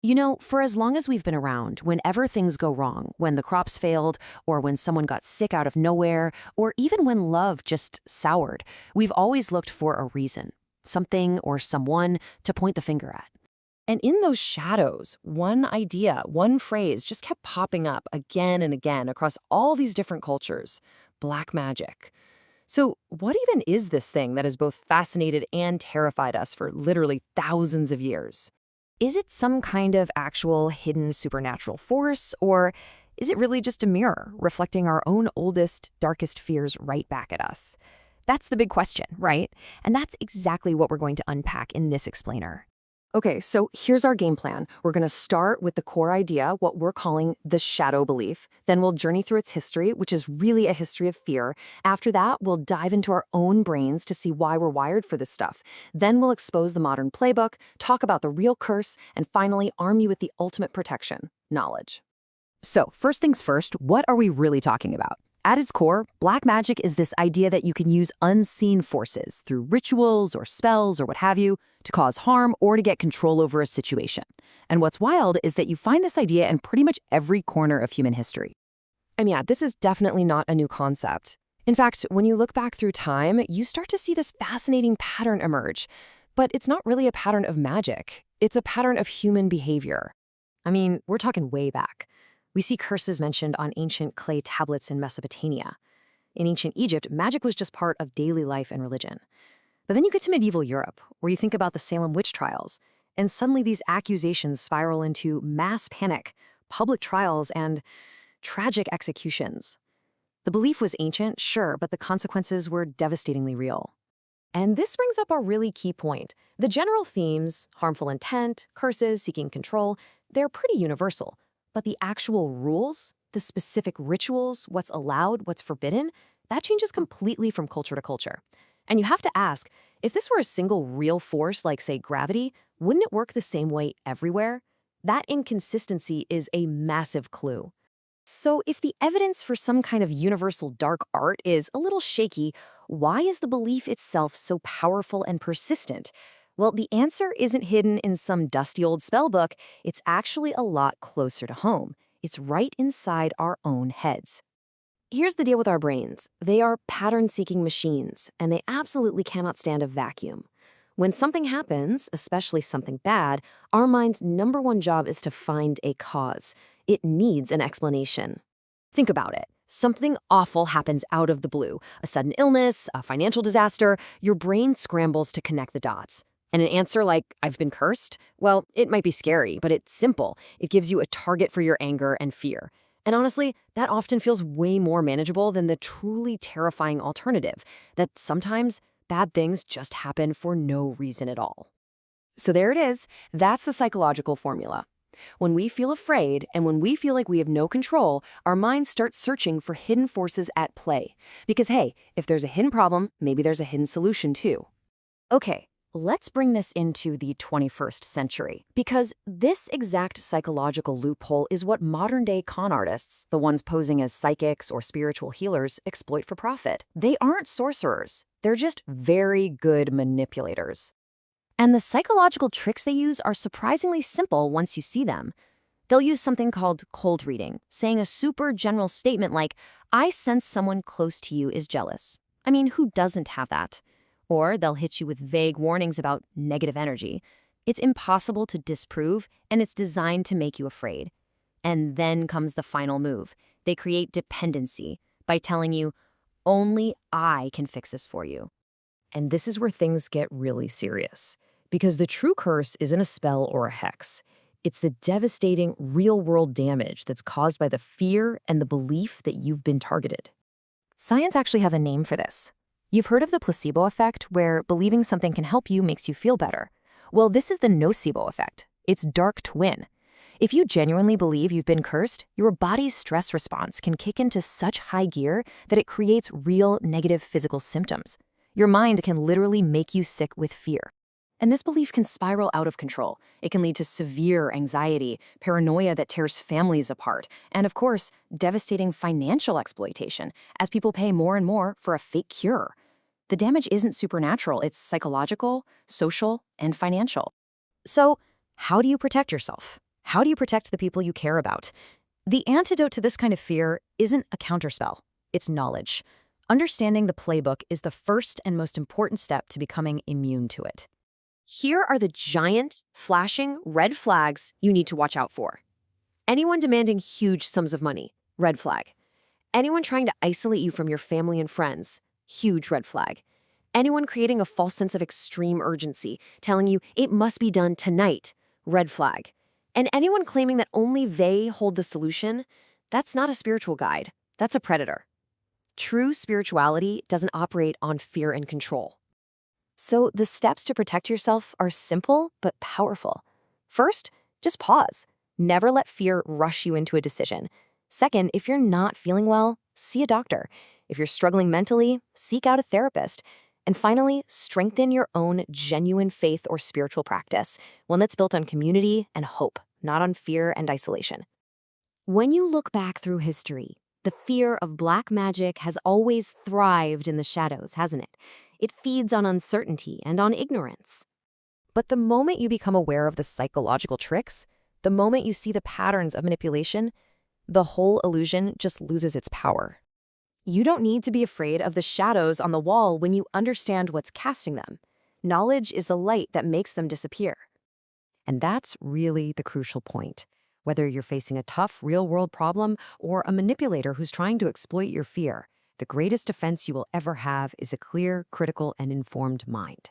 You know, for as long as we've been around, whenever things go wrong, when the crops failed, or when someone got sick out of nowhere, or even when love just soured, we've always looked for a reason, something or someone to point the finger at. And in those shadows, one idea, one phrase just kept popping up again and again across all these different cultures: black magic. So, what even is this thing that has both fascinated and terrified us for literally thousands of years? Is it some kind of actual hidden supernatural force, or is it really just a mirror reflecting our own oldest, darkest fears right back at us? That's the big question, right? And that's exactly what we're going to unpack in this explainer. Okay, so here's our game plan. We're going to start with the core idea, what we're calling the shadow belief. Then we'll journey through its history, which is really a history of fear. After that, we'll dive into our own brains to see why we're wired for this stuff. Then we'll expose the modern playbook, talk about the real curse, and finally arm you with the ultimate protection: knowledge. So, first things first, what are we really talking about? At its core, black magic is this idea that you can use unseen forces through rituals or spells or what have you to cause harm or to get control over a situation. And what's wild is that you find this idea in pretty much every corner of human history. And yeah, this is definitely not a new concept. In fact, when you look back through time, you start to see this fascinating pattern emerge. But it's not really a pattern of magic. It's a pattern of human behavior. I mean, we're talking way back. We see curses mentioned on ancient clay tablets in Mesopotamia. In ancient Egypt, magic was just part of daily life and religion. But then you get to medieval Europe, where you think about the Salem Witch Trials, and suddenly these accusations spiral into mass panic, public trials, and tragic executions. The belief was ancient, sure, but the consequences were devastatingly real. And this brings up a really key point. The general themes, harmful intent, curses, seeking control, they're pretty universal. But the actual rules, the specific rituals, what's allowed, what's forbidden, that changes completely from culture to culture. And you have to ask, if this were a single real force like, say, gravity, wouldn't it work the same way everywhere? That inconsistency is a massive clue. So if the evidence for some kind of universal dark art is a little shaky, why is the belief itself so powerful and persistent? Well, the answer isn't hidden in some dusty old spellbook. It's actually a lot closer to home. It's right inside our own heads. Here's the deal with our brains. They are pattern-seeking machines, and they absolutely cannot stand a vacuum. When something happens, especially something bad, our mind's number one job is to find a cause. It needs an explanation. Think about it. Something awful happens out of the blue. A sudden illness, a financial disaster. Your brain scrambles to connect the dots. And an answer like, "I've been cursed"? Well, it might be scary, but it's simple. It gives you a target for your anger and fear. And honestly, that often feels way more manageable than the truly terrifying alternative, that sometimes bad things just happen for no reason at all. So there it is. That's the psychological formula. When we feel afraid and when we feel like we have no control, our minds start searching for hidden forces at play. Because hey, if there's a hidden problem, maybe there's a hidden solution too. Okay. Let's bring this into the 21st century, because this exact psychological loophole is what modern-day con artists, the ones posing as psychics or spiritual healers, exploit for profit. They aren't sorcerers. They're just very good manipulators. And the psychological tricks they use are surprisingly simple once you see them. They'll use something called cold reading, saying a super general statement like, "I sense someone close to you is jealous." I mean, who doesn't have that? Or they'll hit you with vague warnings about negative energy. It's impossible to disprove, and it's designed to make you afraid. And then comes the final move. They create dependency by telling you, "Only I can fix this for you." And this is where things get really serious. Because the true curse isn't a spell or a hex. It's the devastating real-world damage that's caused by the fear and the belief that you've been targeted. Science actually has a name for this. You've heard of the placebo effect, where believing something can help you makes you feel better. Well, this is the nocebo effect. It's dark twin. If you genuinely believe you've been cursed, your body's stress response can kick into such high gear that it creates real negative physical symptoms. Your mind can literally make you sick with fear. And this belief can spiral out of control. It can lead to severe anxiety, paranoia that tears families apart, and of course, devastating financial exploitation as people pay more and more for a fake cure. The damage isn't supernatural, it's psychological, social, and financial. So, how do you protect yourself? How do you protect the people you care about? The antidote to this kind of fear isn't a counterspell, it's knowledge. Understanding the playbook is the first and most important step to becoming immune to it. Here are the giant, flashing red flags you need to watch out for. Anyone demanding huge sums of money, red flag. Anyone trying to isolate you from your family and friends, huge red flag. Anyone creating a false sense of extreme urgency, telling you it must be done tonight, red flag. And anyone claiming that only they hold the solution, that's not a spiritual guide, that's a predator. True spirituality doesn't operate on fear and control. So the steps to protect yourself are simple but powerful. First, just pause. Never let fear rush you into a decision. Second, if you're not feeling well, see a doctor. If you're struggling mentally, seek out a therapist. And finally, strengthen your own genuine faith or spiritual practice, one that's built on community and hope, not on fear and isolation. When you look back through history, the fear of black magic has always thrived in the shadows, hasn't it? It feeds on uncertainty and on ignorance. But the moment you become aware of the psychological tricks, the moment you see the patterns of manipulation, the whole illusion just loses its power. You don't need to be afraid of the shadows on the wall when you understand what's casting them. Knowledge is the light that makes them disappear. And that's really the crucial point. Whether you're facing a tough, real-world problem or a manipulator who's trying to exploit your fear, the greatest defense you will ever have is a clear, critical, and informed mind.